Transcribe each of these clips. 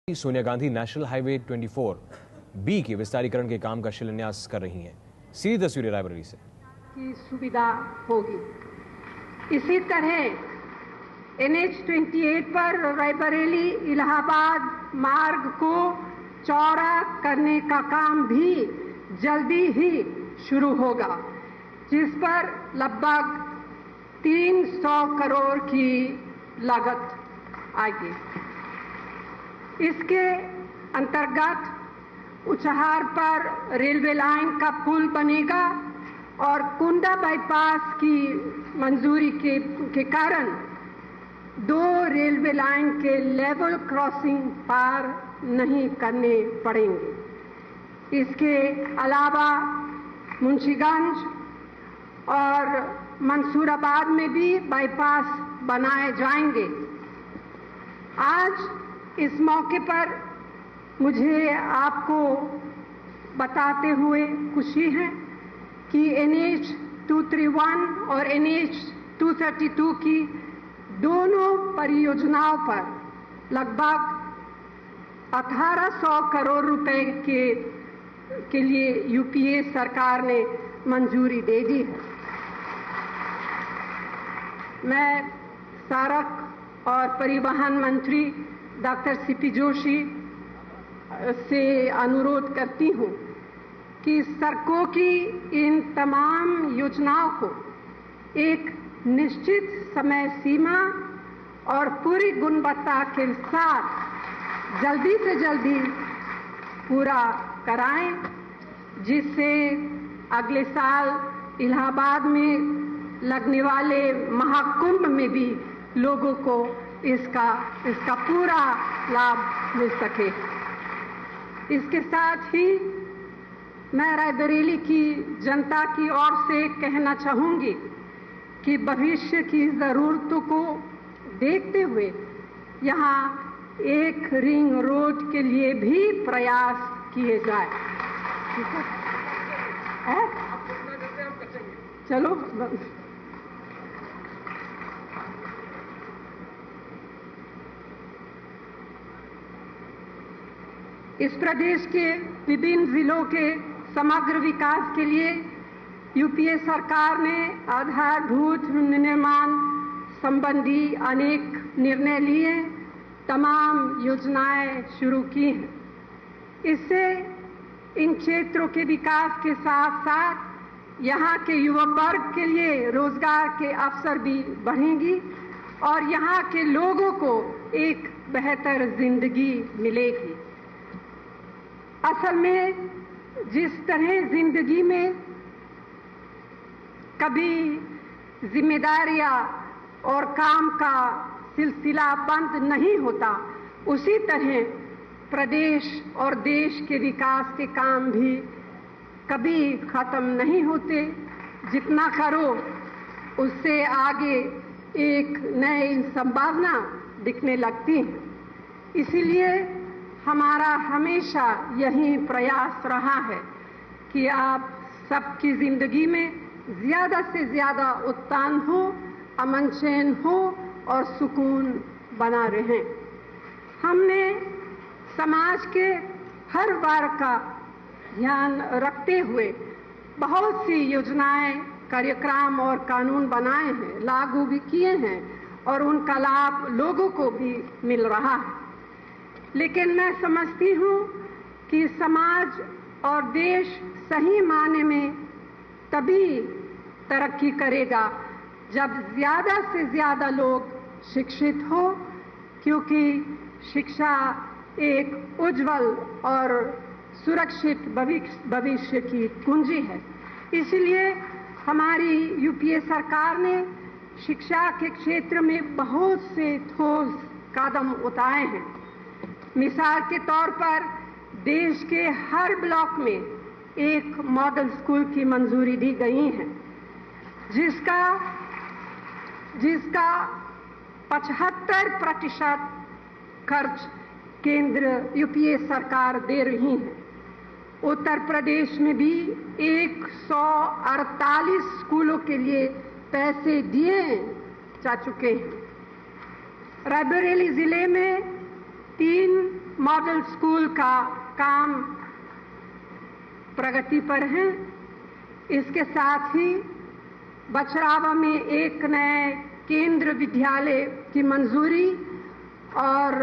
Sonia Gandhi national highway 24 B के विस्तारीकरण के काम का शिलान्यास कर रही हैं। सीधी तस्वीरें रायबरेली से की सुविधा होगी। इसी तरह NH-28 पर रायबरेली इलाहाबाद मार्ग को चौड़ा करने का काम भी जल्दी ही शुरू होगा, जिस पर लगभग 300 करोड़ की लागत आएगी। इसके अंतर्गत उचहार पर रेलवे लाइन का पुल बनेगा और कुंडा बाईपास की मंजूरी के कारण 2 रेलवे लाइन के लेवल क्रॉसिंग पार नहीं करने पड़ेंगे। इसके अलावा मुंशीगंज और मंसूराबाद में भी बाईपास बनाए जाएंगे। आज इस मौके पर मुझे आपको बताते हुए खुशी है कि NH-231 और NH-232 की दोनों परियोजनाओं पर लगभग 1800 करोड़ रुपए के लिए यूपीए सरकार ने मंजूरी दे दी है। मैं सड़क और परिवहन मंत्री डॉक्टर सीपी जोशी से अनुरोध करती हूं कि सड़कों की इन तमाम योजनाओं को एक निश्चित समय सीमा और पूरी गुणवत्ता के साथ जल्दी से जल्दी पूरा कराएं, जिससे अगले साल इलाहाबाद में लगने वाले महाकुंभ में भी लोगों को इसका पूरा लाभ मिल सके। इसके साथ ही मैं रायबरेली की जनता की ओर से कहना चाहूंगी कि भविष्य की जरूरतों को देखते हुए यहाँ एक रिंग रोड के लिए भी प्रयास किए जाए। ठीक है? चलो। इस प्रदेश के विभिन्न जिलों के समग्र विकास के लिए यूपीए सरकार ने आधारभूत निर्माण संबंधी अनेक निर्णय लिए, तमाम योजनाएं शुरू की हैं। इससे इन क्षेत्रों के विकास के साथ साथ यहाँ के युवा वर्ग के लिए रोजगार के अवसर भी बढ़ेंगी और यहाँ के लोगों को एक बेहतर जिंदगी मिलेगी। असल में जिस तरह जिंदगी में कभी जिम्मेदारियां और काम का सिलसिला बंद नहीं होता, उसी तरह प्रदेश और देश के विकास के काम भी कभी खत्म नहीं होते। जितना करो उससे आगे एक नई संभावना दिखने लगती है। इसीलिए हमारा हमेशा यही प्रयास रहा है कि आप सबकी जिंदगी में ज्यादा से ज्यादा उत्थान हो, अमन चैन हो और सुकून बना रहे। हमने समाज के हर वर्ग का ध्यान रखते हुए बहुत सी योजनाएं, कार्यक्रम और कानून बनाए हैं, लागू भी किए हैं और उनका लाभ लोगों को भी मिल रहा है। लेकिन मैं समझती हूँ कि समाज और देश सही मायने में तभी तरक्की करेगा जब ज्यादा से ज्यादा लोग शिक्षित हो, क्योंकि शिक्षा एक उज्जवल और सुरक्षित भविष्य की कुंजी है। इसलिए हमारी यूपीए सरकार ने शिक्षा के क्षेत्र में बहुत से ठोस कदम उठाए हैं। मिसाल के तौर पर देश के हर ब्लॉक में एक मॉडल स्कूल की मंजूरी दी गई है, जिसका 75% खर्च केंद्र यूपीए सरकार दे रही है। उत्तर प्रदेश में भी 148 स्कूलों के लिए पैसे दिए जा चुके हैं। रायबरेली जिले में 3 मॉडल स्कूल का काम प्रगति पर है। इसके साथ ही बछरावा में एक नए केंद्र विद्यालय की मंजूरी और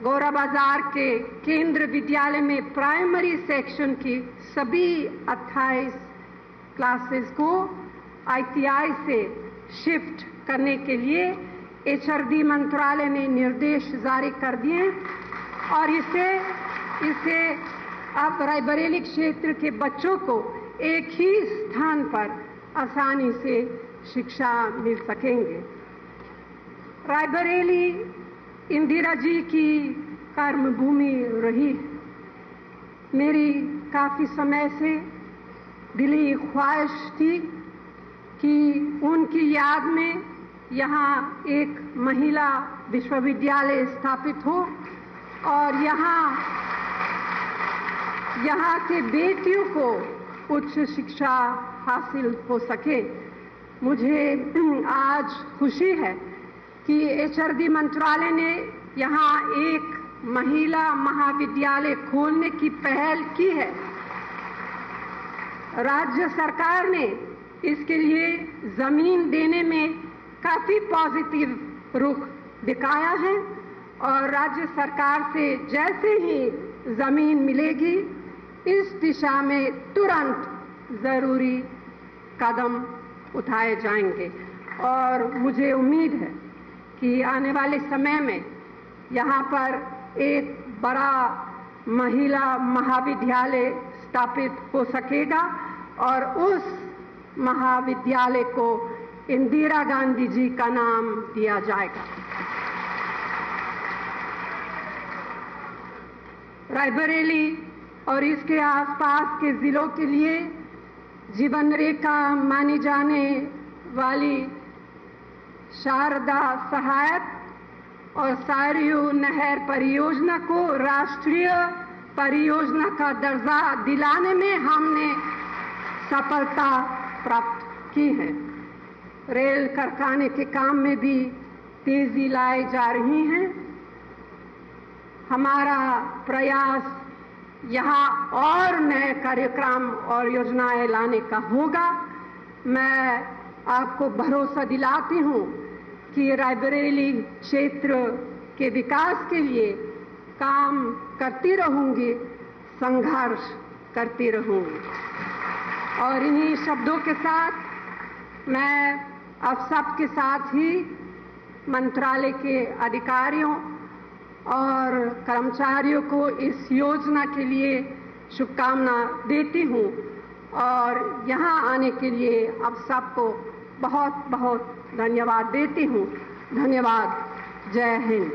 गौरा बाजार के केंद्र विद्यालय में प्राइमरी सेक्शन की सभी 28 क्लासेस को ITI से शिफ्ट करने के लिए HRD मंत्रालय ने निर्देश जारी कर दिए और इसे अब रायबरेली क्षेत्र के बच्चों को एक ही स्थान पर आसानी से शिक्षा मिल सकेंगे। रायबरेली इंदिरा जी की कर्मभूमि रही। मेरी काफी समय से दिली ख्वाहिश थी कि उनकी याद में यहाँ एक महिला विश्वविद्यालय स्थापित हो और यहाँ के बेटियों को उच्च शिक्षा हासिल हो सके। मुझे आज खुशी है कि HRD मंत्रालय ने यहाँ एक महिला महाविद्यालय खोलने की पहल की है। राज्य सरकार ने इसके लिए जमीन देने में काफी पॉजिटिव रुख दिखाया है और राज्य सरकार से जैसे ही जमीन मिलेगी इस दिशा में तुरंत जरूरी कदम उठाए जाएंगे और मुझे उम्मीद है कि आने वाले समय में यहाँ पर एक बड़ा महिला महाविद्यालय स्थापित हो सकेगा और उस महाविद्यालय को इंदिरा गांधी जी का नाम दिया जाएगा। रायबरेली और इसके आसपास के जिलों के लिए जीवन रेखा मानी जाने वाली शारदा सहायक और सरयू नहर परियोजना को राष्ट्रीय परियोजना का दर्जा दिलाने में हमने सफलता प्राप्त की है। रेल कारखाने के काम में भी तेजी लाई जा रही है। हमारा प्रयास यहाँ और नए कार्यक्रम और योजनाएं लाने का होगा। मैं आपको भरोसा दिलाती हूँ कि रायबरेली क्षेत्र के विकास के लिए काम करती रहूंगी, संघर्ष करती रहूंगी। और इन्हीं शब्दों के साथ मैं आप सबके साथ ही मंत्रालय के अधिकारियों और कर्मचारियों को इस योजना के लिए शुभकामना देती हूँ और यहाँ आने के लिए आप सबको बहुत बहुत धन्यवाद देती हूँ। धन्यवाद। जय हिंद।